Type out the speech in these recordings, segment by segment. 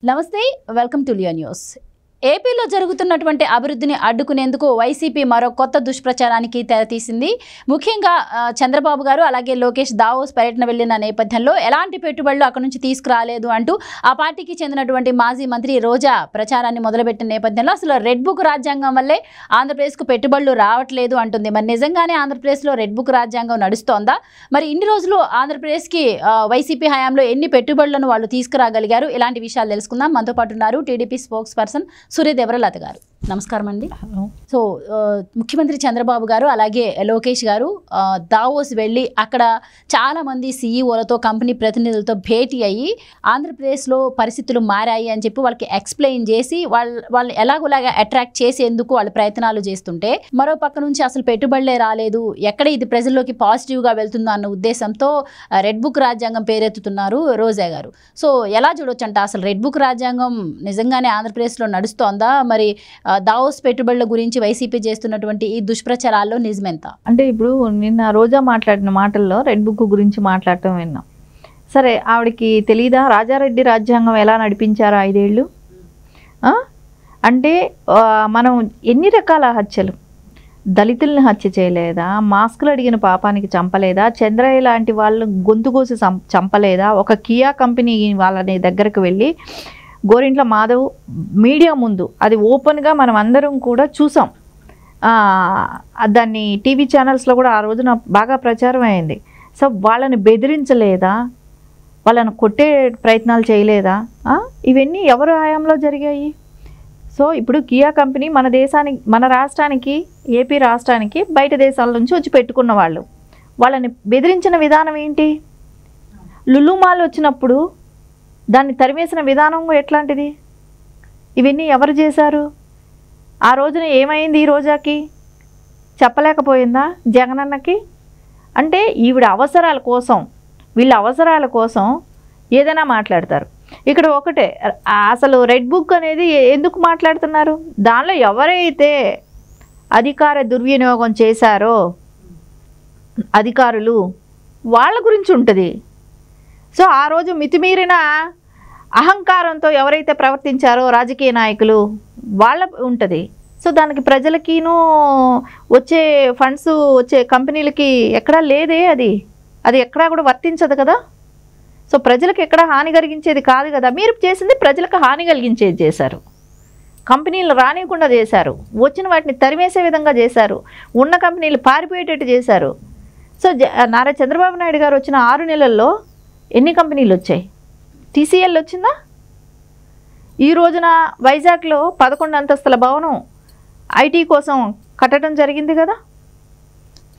నమస్తే, welcome to Leo news. ఏపీలో జరుగుతున్నటువంటి అభివృద్ధిని అడ్డుకునేందుకు వైసీపీ మరో కొత్త దుష్ప్రచారానికి తెరతీసింది. ముఖ్యంగా చంద్రబాబు గారు అలాగే లోకేష్ దావోస్ పర్యటన వెళ్లిన నేపథ్యంలో ఎలాంటి పెట్టుబడులు అక్కడ నుంచి తీసుకురాలేదు అంటూ ఆ పార్టీకి చెందినటువంటి మాజీ మంత్రి రోజా ప్రచారాన్ని మొదలుపెట్టిన నేపథ్యంలో అసలు రెడ్ బుక్ రాజ్యాంగం వల్లే ఆంధ్రప్రదేశ్కు పెట్టుబడులు రావట్లేదు అంటుంది. మరి నిజంగానే ఆంధ్రప్రదేశ్లో రెడ్ బుక్ రాజ్యాంగం నడుస్తోందా? మరి ఇన్ని రోజులు ఆంధ్రప్రదేశ్కి వైసీపీ హయాంలో ఎన్ని పెట్టుబడులను వాళ్ళు తీసుకురాగలిగారు? ఇలాంటి విషయాలు తెలుసుకుందాం. మనతో పాటు ఉన్నారు టీడీపీ స్పోక్స్ పర్సన్ సూర్యదేవరలత గారు. నమస్కారం అండి. సో ముఖ్యమంత్రి చంద్రబాబు గారు అలాగే లోకేష్ గారు దావోస్ వెళ్ళి అక్కడ చాలామంది సీఈఓలతో కంపెనీ ప్రతినిధులతో భేటీ అయ్యి ఆంధ్రప్రదేశ్లో పరిస్థితులు మారాయి అని చెప్పి వాళ్ళకి ఎక్స్ప్లెయిన్ చేసి వాళ్ళు ఎలాగోలాగా అట్రాక్ట్ చేసేందుకు వాళ్ళు ప్రయత్నాలు చేస్తుంటే, మరో పక్క నుంచి అసలు పెట్టుబడులే రాలేదు, ఎక్కడ ఇది ప్రజల్లోకి పాజిటివ్గా వెళ్తుందో అన్న ఉద్దేశంతో రెడ్ బుక్ రాజ్యాంగం పేరెత్తుతున్నారు రోజా గారు. సో ఎలా చూడొచ్చు అంట, అసలు రెడ్ బుక్ రాజ్యాంగం నిజంగానే ఆంధ్రప్రదేశ్లో నడుస్తోందా? మరి దావోస్ పెట్టుబడుల గురించి వైసీపీ చేస్తున్నటువంటి ఈ దుష్ప్రచారాల్లో నిజమెంత? అంటే ఇప్పుడు నిన్న రోజా మాట్లాడిన మాటల్లో రెడ్ బుక్ గురించి మాట్లాడటం విన్నాం. సరే, ఆవిడకి తెలీదా రాజారెడ్డి రాజ్యాంగం ఎలా నడిపించారో 5 ఏళ్ళు? అంటే మనం ఎన్ని రకాల హత్యలు, దళితుల్ని హత్య చేయలేదా? మాస్కులు అడిగిన పాపానికి చంపలేదా? చంద్రయ్య లాంటి వాళ్ళు గొంతు కోసి చంపలేదా? ఒక కియా కంపెనీ వాళ్ళని దగ్గరకు వెళ్ళి గోరింట్ల మాధవ్ మీడియా ముందు అది ఓపెన్గా మనం అందరం కూడా చూసాం. దాన్ని టీవీ ఛానల్స్లో కూడా ఆ రోజున బాగా ప్రచారం అయింది. సో వాళ్ళని బెదిరించలేదా? వాళ్ళని కొట్టే ప్రయత్నాలు చేయలేదా? ఇవన్నీ ఎవరు హయాంలో జరిగాయి? సో ఇప్పుడు కియా కంపెనీ మన దేశానికి, మన రాష్ట్రానికి, ఏపీ రాష్ట్రానికి బయట దేశాల నుంచి వచ్చి పెట్టుకున్న వాళ్ళు, వాళ్ళని బెదిరించిన విధానం ఏంటి? లులు మాల్ వచ్చినప్పుడు దాన్ని తరిమేసిన విధానం ఎట్లాంటిది? ఇవన్నీ ఎవరు చేశారు? ఆ రోజున ఏమైంది? ఈ రోజాకి చెప్పలేకపోయిందా జగనన్నకి? అంటే ఈవిడ అవసరాల కోసం, వీళ్ళ అవసరాల కోసం ఏదైనా మాట్లాడతారు. ఇక్కడ ఒకటే, అసలు రెడ్ బుక్ అనేది ఎందుకు మాట్లాడుతున్నారు? దానిలో ఎవరైతే అధికార దుర్వినియోగం చేశారో అధికారులు వాళ్ళ గురించి ఉంటుంది. సో ఆ రోజు మితిమీరిన అహంకారంతో ఎవరైతే ప్రవర్తించారో రాజకీయ నాయకులు వాళ్ళ ఉంటుంది. సో దానికి ప్రజలకినూ వచ్చే ఫండ్స్ వచ్చే కంపెనీలకి ఎక్కడా లేదే, అది ఎక్కడా కూడా వర్తించదు కదా. సో ప్రజలకు ఎక్కడ హాని కలిగించేది కాదు కదా. మీరు చేసింది ప్రజలకు హాని కలిగించేది చేశారు, కంపెనీలు రానియకుండా చేశారు, వచ్చిన వాటిని తరిమేసే విధంగా చేశారు, ఉన్న కంపెనీలు పారిపోయేటట్టు చేశారు. సో నారా చంద్రబాబు నాయుడు గారు వచ్చిన 6 నెలల్లో ఎన్ని కంపెనీలు వచ్చాయి? టీసీఎల్ వచ్చిందా? ఈ రోజున వైజాగ్లో 11 అంతస్తుల భవనం ఐటీ కోసం కట్టడం జరిగింది కదా.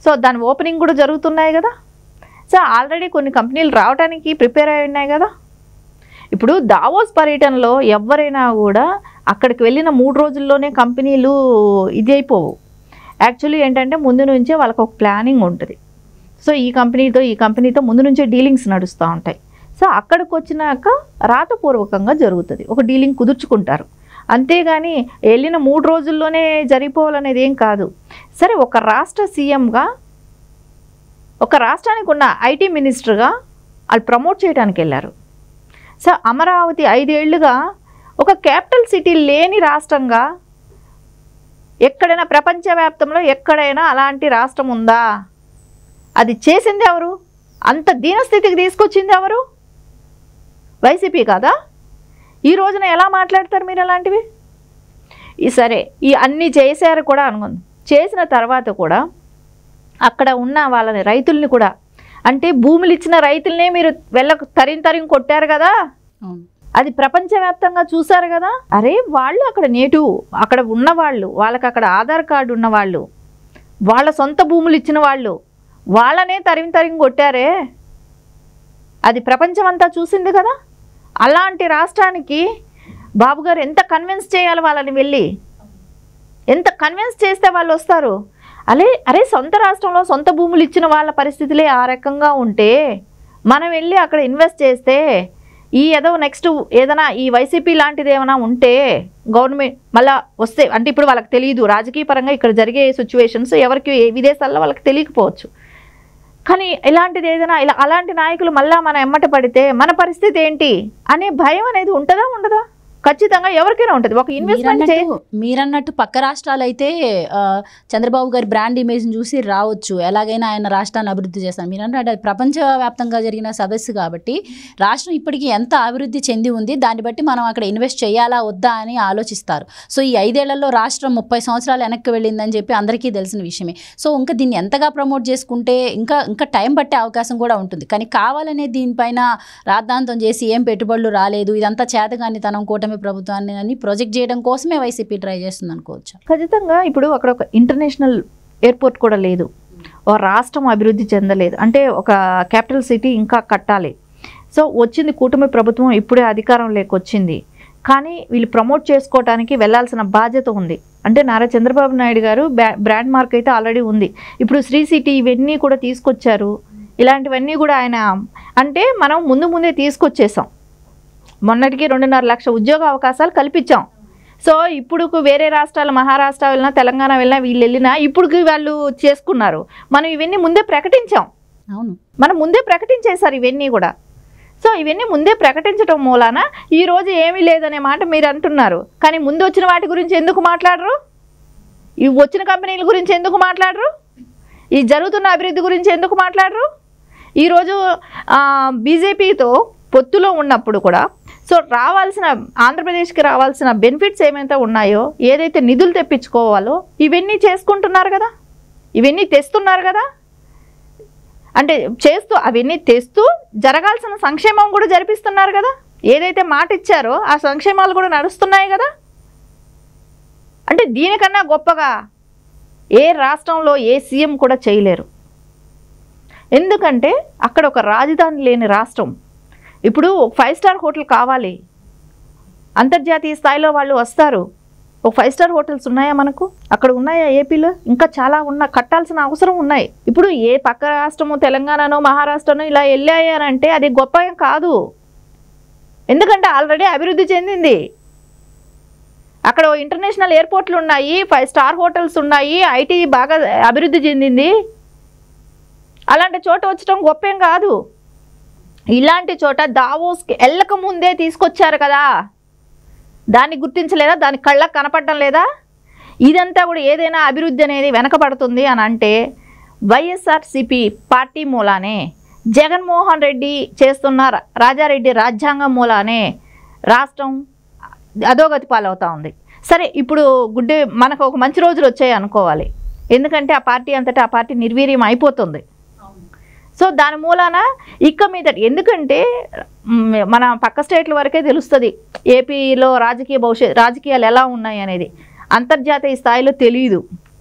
సో దాని ఓపెనింగ్ కూడా జరుగుతున్నాయి కదా. సో ఆల్రెడీ కొన్ని కంపెనీలు రావడానికి ప్రిపేర్ అయి ఉన్నాయి కదా. ఇప్పుడు దావోస్ పర్యటనలో ఎవరైనా కూడా అక్కడికి వెళ్ళిన 3 రోజుల్లోనే కంపెనీలు ఇది అయిపోవు. యాక్చువల్లీ ఏంటంటే ముందు నుంచే వాళ్ళకి ఒక ప్లానింగ్ ఉంటుంది. సో ఈ కంపెనీతో ముందు నుంచే డీలింగ్స్ నడుస్తూ ఉంటాయి. సో అక్కడికి వచ్చినాక రాతపూర్వకంగా జరుగుతుంది, ఒక డీలింగ్ కుదుర్చుకుంటారు. అంతేగాని వెళ్ళిన 3 రోజుల్లోనే జరిగిపోవాలనేది ఏం కాదు. సరే, ఒక రాష్ట్ర సీఎంగా, ఒక రాష్ట్రానికి ఉన్న ఐటీ మినిస్టర్గా వాళ్ళు ప్రమోట్ చేయడానికి వెళ్ళారు. సో అమరావతి 5 ఏళ్లుగా ఒక క్యాపిటల్ సిటీ లేని రాష్ట్రంగా ఎక్కడైనా ప్రపంచవ్యాప్తంలో ఎక్కడైనా అలాంటి రాష్ట్రం ఉందా? అది చేసింది ఎవరు? అంత దీనస్థితికి తీసుకొచ్చింది ఎవరు? వైసీపీ కాదా? ఈ రోజున ఎలా మాట్లాడతారు మీరు అలాంటివి? సరే, ఈ అన్నీ చేశారు కూడా అనుకుంది. చేసిన తర్వాత కూడా అక్కడ ఉన్న వాళ్ళని, రైతుల్ని కూడా, అంటే భూములు ఇచ్చిన రైతులనే మీరు తరిం కొట్టారు కదా. అది ప్రపంచవ్యాప్తంగా చూశారు కదా. అరే వాళ్ళు అక్కడ నేటివ్, అక్కడ ఉన్నవాళ్ళు, వాళ్ళకి అక్కడ ఆధార్ కార్డు ఉన్నవాళ్ళు, వాళ్ళ సొంత భూములు ఇచ్చిన వాళ్ళు, వాళ్ళనే తరిం కొట్టారే. అది ప్రపంచం అంతా చూసింది కదా. అలాంటి రాష్ట్రానికి బాబు గారు ఎంత కన్విన్స్ చేయాలి వాళ్ళని? వెళ్ళి ఎంత కన్విన్స్ చేస్తే వాళ్ళు వస్తారు? అరే సొంత రాష్ట్రంలో సొంత భూములు ఇచ్చిన వాళ్ళ పరిస్థితులే ఆ రకంగా ఉంటే మనం వెళ్ళి అక్కడ ఇన్వెస్ట్ చేస్తే, ఈ ఏదో నెక్స్ట్ ఏదైనా ఈ వైసీపీ లాంటిది ఏమైనా ఉంటే గవర్నమెంట్ మళ్ళీ వస్తే, అంటే ఇప్పుడు వాళ్ళకి తెలియదు రాజకీయ పరంగా ఇక్కడ జరిగే సిచ్యువేషన్స్ ఎవరికి విదేశాల్లో వాళ్ళకి తెలియకపోవచ్చు. కానీ ఇలాంటిది ఏదైనా అలాంటి నాయకులు మళ్ళీ మన ఎమ్మట పడితే మన పరిస్థితి ఏంటి అనే భయం అనేది ఉంటుందా ఉండదా? ఖచ్చితంగా ఎవరికైనా ఉంటుంది. ఒక ఇన్వెస్ట్మెంట్ మీరన్నట్టు పక్క రాష్ట్రాలు అయితే చంద్రబాబు గారి బ్రాండ్ ఇమేజ్ని చూసి రావచ్చు, ఎలాగైనా ఆయన రాష్ట్రాన్ని అభివృద్ధి చేస్తాను. మీరన్నట్టు అది ప్రపంచవ్యాప్తంగా జరిగిన సదస్సు కాబట్టి రాష్ట్రం ఇప్పటికీ ఎంత అభివృద్ధి చెంది ఉంది, దాన్ని బట్టి మనం అక్కడ ఇన్వెస్ట్ చేయాలా వద్దా అని ఆలోచిస్తారు. సో ఈ 5 ఏళ్లలో రాష్ట్రం 30 సంవత్సరాలు వెనక్కి వెళ్ళిందని చెప్పి అందరికీ తెలిసిన విషయమే. సో ఇంకా దీన్ని ఎంతగా ప్రమోట్ చేసుకుంటే ఇంకా టైం పట్టే అవకాశం కూడా ఉంటుంది. కానీ కావాలనే దీనిపైన రాద్ధాంతం చేసి ఏం పెట్టుబడులు రాలేదు, ఇదంతా చేతగాని తనం కూటమి ప్రభుత్వాన్ని అని ప్రొజెక్ట్ చేయడం కోసమే వైసీపీ ట్రై చేస్తుంది అనుకోవచ్చు. ఖచ్చితంగా ఇప్పుడు అక్కడ ఒక ఇంటర్నేషనల్ ఎయిర్పోర్ట్ కూడా లేదు, ఒక రాష్ట్రం అభివృద్ధి చెందలేదు, అంటే ఒక క్యాపిటల్ సిటీ ఇంకా కట్టాలి. సో వచ్చింది కూటమి ప్రభుత్వం, ఇప్పుడే అధికారం లేకొచ్చింది, కానీ వీళ్ళు ప్రమోట్ చేసుకోవడానికి వెళ్ళాల్సిన బాధ్యత ఉంది. అంటే నారా చంద్రబాబు నాయుడు గారు బ్రాండ్ మార్క్ అయితే ఆల్రెడీ ఉంది. ఇప్పుడు శ్రీ సిటీ ఇవన్నీ కూడా తీసుకొచ్చారు, ఇలాంటివన్నీ కూడా ఆయన అంటే మనం ముందే తీసుకొచ్చేసాం. మొన్నటికి 2.5 లక్షల ఉద్యోగ అవకాశాలు కల్పించాం. సో ఇప్పుడు వేరే రాష్ట్రాలు, మహారాష్ట్ర వెళ్ళినా, తెలంగాణ వెళ్ళినా, వీళ్ళు వెళ్ళినా ఇప్పుడు వాళ్ళు చేసుకున్నారు. మనం ఇవన్నీ ముందే ప్రకటించాం. అవును, మనం ముందే ప్రకటించేశారు ఇవన్నీ కూడా. సో ఇవన్నీ ముందే ప్రకటించడం మూలాన ఈరోజు ఏమీ లేదనే మాట మీరు అంటున్నారు. కానీ ముందు వచ్చిన వాటి గురించి ఎందుకు మాట్లాడరు? ఈ వచ్చిన కంపెనీల గురించి ఎందుకు మాట్లాడరు? ఈ జరుగుతున్న అభివృద్ధి గురించి ఎందుకు మాట్లాడరు? ఈరోజు బీజేపీతో పొత్తులో ఉన్నప్పుడు కూడా సో రావాల్సిన ఆంధ్రప్రదేశ్కి రావాల్సిన బెనిఫిట్స్ ఏమైతే ఉన్నాయో, ఏదైతే నిధులు తెప్పించుకోవాలో ఇవన్నీ చేసుకుంటున్నారు కదా, ఇవన్నీ తెస్తున్నారు కదా. అంటే అవన్నీ తెస్తూ జరగాల్సిన సంక్షేమం కూడా జరిపిస్తున్నారు కదా. ఏదైతే మాట ఇచ్చారో ఆ సంక్షేమాలు కూడా నడుస్తున్నాయి కదా. అంటే దీనికన్నా గొప్పగా ఏ రాష్ట్రంలో ఏ సీఎం కూడా చేయలేరు. ఎందుకంటే అక్కడ ఒక రాజధాని లేని రాష్ట్రం. ఇప్పుడు 5 స్టార్ హోటల్ కావాలి, అంతర్జాతీయ స్థాయిలో వాళ్ళు వస్తారు. ఒక 5 స్టార్ హోటల్స్ ఉన్నాయా మనకు? అక్కడ ఉన్నాయా ఏపీలో? ఇంకా చాలా కట్టాల్సిన అవసరం ఉన్నాయి. ఇప్పుడు ఏ పక్క రాష్ట్రము, తెలంగాణనో మహారాష్ట్రనో ఇలా వెళ్ళాయనంటే అది గొప్ప కాదు. ఎందుకంటే ఆల్రెడీ అభివృద్ధి చెందింది. అక్కడ ఇంటర్నేషనల్ ఎయిర్పోర్ట్లు ఉన్నాయి, 5 స్టార్ హోటల్స్ ఉన్నాయి, ఐటీ బాగా అభివృద్ధి చెందింది. అలాంటి చోట వచ్చటం గొప్పేం కాదు. ఇలాంటి చోట దావోస్కి వెళ్ళక ముందే తీసుకొచ్చారు కదా, దాన్ని గుర్తించలేదా? దాని కళ్ళకు కనపడడం లేదా? ఇదంతా కూడా ఏదైనా అభివృద్ధి అనేది వెనకబడుతుంది అని అంటే వైఎస్ఆర్సీపీ పార్టీ మూలానే, జగన్మోహన్ రెడ్డి చేస్తున్న రాజారెడ్డి రాజ్యాంగం మూలానే రాష్ట్రం అధోగతి పాలవుతూ ఉంది. సరే, ఇప్పుడు మనకు ఒక మంచి రోజులు వచ్చాయి అనుకోవాలి. ఎందుకంటే ఆ పార్టీ అంతటా ఆ పార్టీ నిర్వీర్యం అయిపోతుంది. సో దాని మూలాన ఇక మీద, ఎందుకంటే మన పక్క స్టేట్ల వరకే తెలుస్తుంది ఏపీలో రాజకీయాలు ఎలా ఉన్నాయి అనేది. అంతర్జాతీయ స్థాయిలో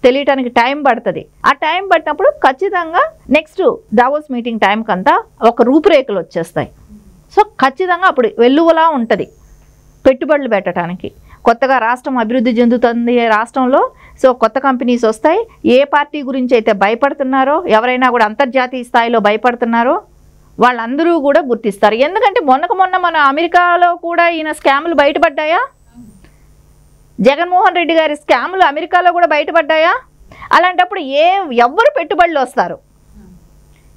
తెలియటానికి టైం పడుతుంది. ఆ టైం పట్టినప్పుడు ఖచ్చితంగా నెక్స్ట్ దావోస్ మీటింగ్ టైంకి అంతా ఒక రూపురేఖలు వచ్చేస్తాయి. సో ఖచ్చితంగా అప్పుడు వెల్లువలా ఉంటుంది పెట్టుబడులు పెట్టడానికి. కొత్తగా రాష్ట్రం అభివృద్ధి చెందుతుంది రాష్ట్రంలో. సో కొత్త కంపెనీస్ వస్తాయి. ఏ పార్టీ గురించి అయితే భయపడుతున్నారో, ఎవరైనా కూడా అంతర్జాతీయ స్థాయిలో భయపడుతున్నారో వాళ్ళందరూ కూడా గుర్తిస్తారు. ఎందుకంటే మొన్న మన అమెరికాలో కూడా ఈయన స్కాములు బయటపడ్డాయా? జగన్మోహన్ రెడ్డి గారి స్కాములు అమెరికాలో కూడా బయటపడ్డాయా? అలాంటప్పుడు ఎవరు పెట్టుబడులు వస్తారు?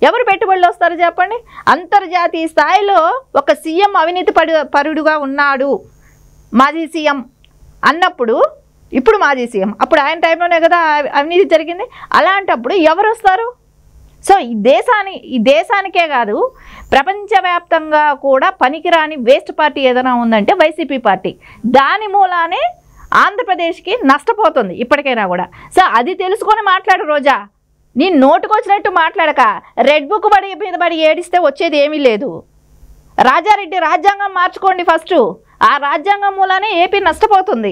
ఎవరు పెట్టుబడులు వస్తారు చెప్పండి? అంతర్జాతీయ స్థాయిలో ఒక సీఎం అవినీతి పరుడుగా ఉన్నాడు, మాజీ సీఎం అన్నప్పుడు, ఇప్పుడు మాజీ సీఎం, అప్పుడు ఆయన టైంలోనే కదా అవినీతి జరిగింది. అలాంటప్పుడు ఎవరు వస్తారు? సో ఈ దేశానికే కాదు, ప్రపంచవ్యాప్తంగా కూడా పనికిరాని వేస్ట్ పార్టీ ఏదైనా ఉందంటే వైసీపీ పార్టీ. దాని మూలానే ఆంధ్రప్రదేశ్కి నష్టపోతుంది ఇప్పటికైనా కూడా. సో అది తెలుసుకొని మాట్లాడు రోజా. నీ నోటుకొచ్చినట్టు మాట్లాడక రెడ్ బుక్ మీద పడి ఏడిస్తే వచ్చేది ఏమీ లేదు. రాజారెడ్డి రాజ్యాంగం మార్చుకోండి ఫస్ట్. ఆ రాజ్యాంగం మూలానే ఏపీ నష్టపోతుంది.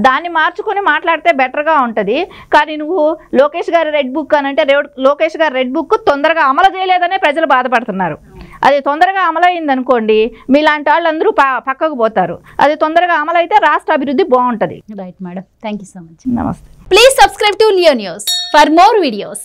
దాన్ని మార్చుకొని మాట్లాడితే బెటర్గా ఉంటుంది. కానీ నువ్వు లోకేష్ గారి రెడ్ బుక్ అని అంటే, లోకేష్ గారి రెడ్ బుక్ తొందరగా అమలు చేయలేదనే ప్రజలు బాధపడుతున్నారు. అది తొందరగా అమలైందనుకోండి, మీలాంటి వాళ్ళందరూ పక్కకు పోతారు. అది తొందరగా అమలైతే రాష్ట్ర అభివృద్ధి బాగుంటుంది. Right madam, thank you so much. నమస్తే. Please subscribe to Leo news for more videos.